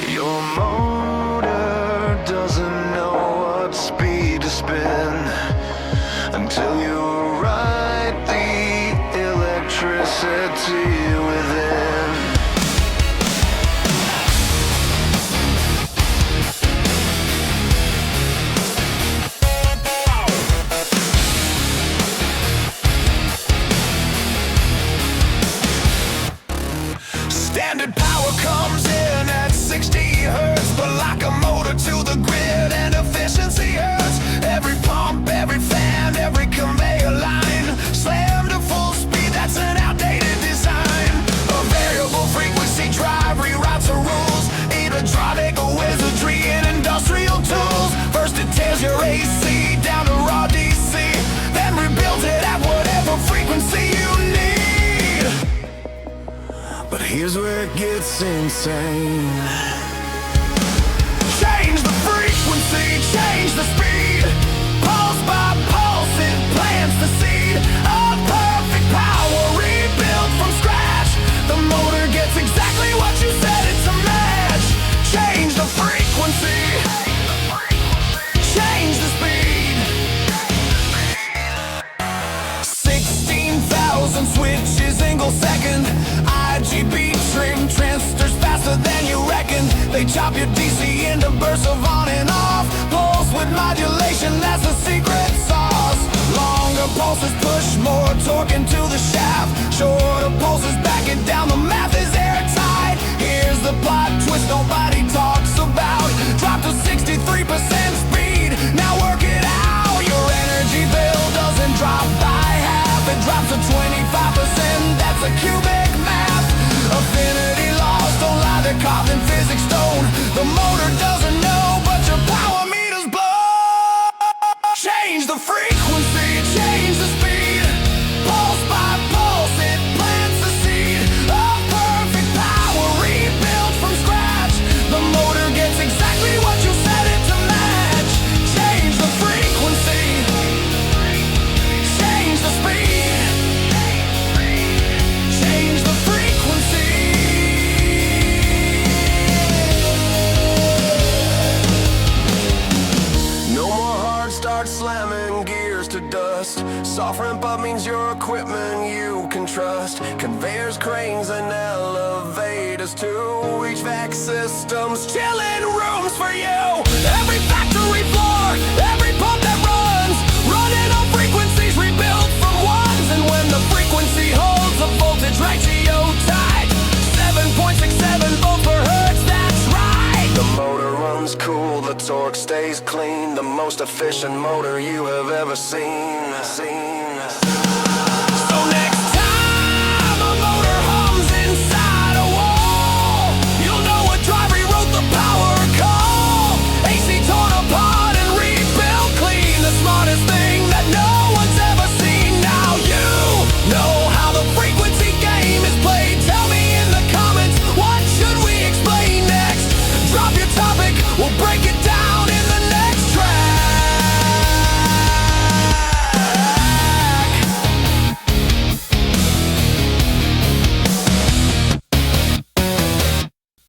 Your motor doesn't know what speed to spin until you write the electricity within. Standard power comes in at 60 hertz, but like a motor to the grid and efficiency hurts. Every pump, every fan, every conveyor line slammed to full speed, that's an outdated design. A variable frequency drive rewrites the rules, electronic wizardry and industrial tools. First it tears your AC down to raw DC, then rebuilds it at whatever frequency you need. But here's where it gets insane. Change the frequency, change the speed. Pulse by pulse, it plants the seed of perfect power, rebuilt from scratch. The motor gets exactly what you set it to match. Change the frequency, change the speed. 16,000 switches, single second. RGB trim transistors faster than you reckon. They chop your DC into bursts of on and off. Pulse with modulation, that's the secret sauce. Longer pulses push more torque into the shaft. Shorter pulses back it down, the math is airtight. Here's the plot twist nobody talks about. Drop to 63% speed, now work it out. Your energy bill doesn't drop by half, it drops to 25%, that's a cubic math. Affinity laws don't lie, they're carved in physics stone. The motor doesn't know, but your power meters blow. Change the frequency, change the speed. Pulse by pulse, it plants the seed of perfect power, rebuilt from scratch. The motor gets exactly what you set it to match. Change the frequency, change the speed. Change the frequency. No more hard start slamming gears to dust. Soft ramp up means your equipment you can trust. Conveyors, cranes, and elevators too. HVAC systems, chilling rooms for you. Every factory floor, every pump that runs, running on frequencies rebuilt from ones. And when the frequency holds the voltage right to your tight, 7.67 volts per hertz, that's right. The motor runs cool, the torque stays clean. The most efficient motor you have ever seen.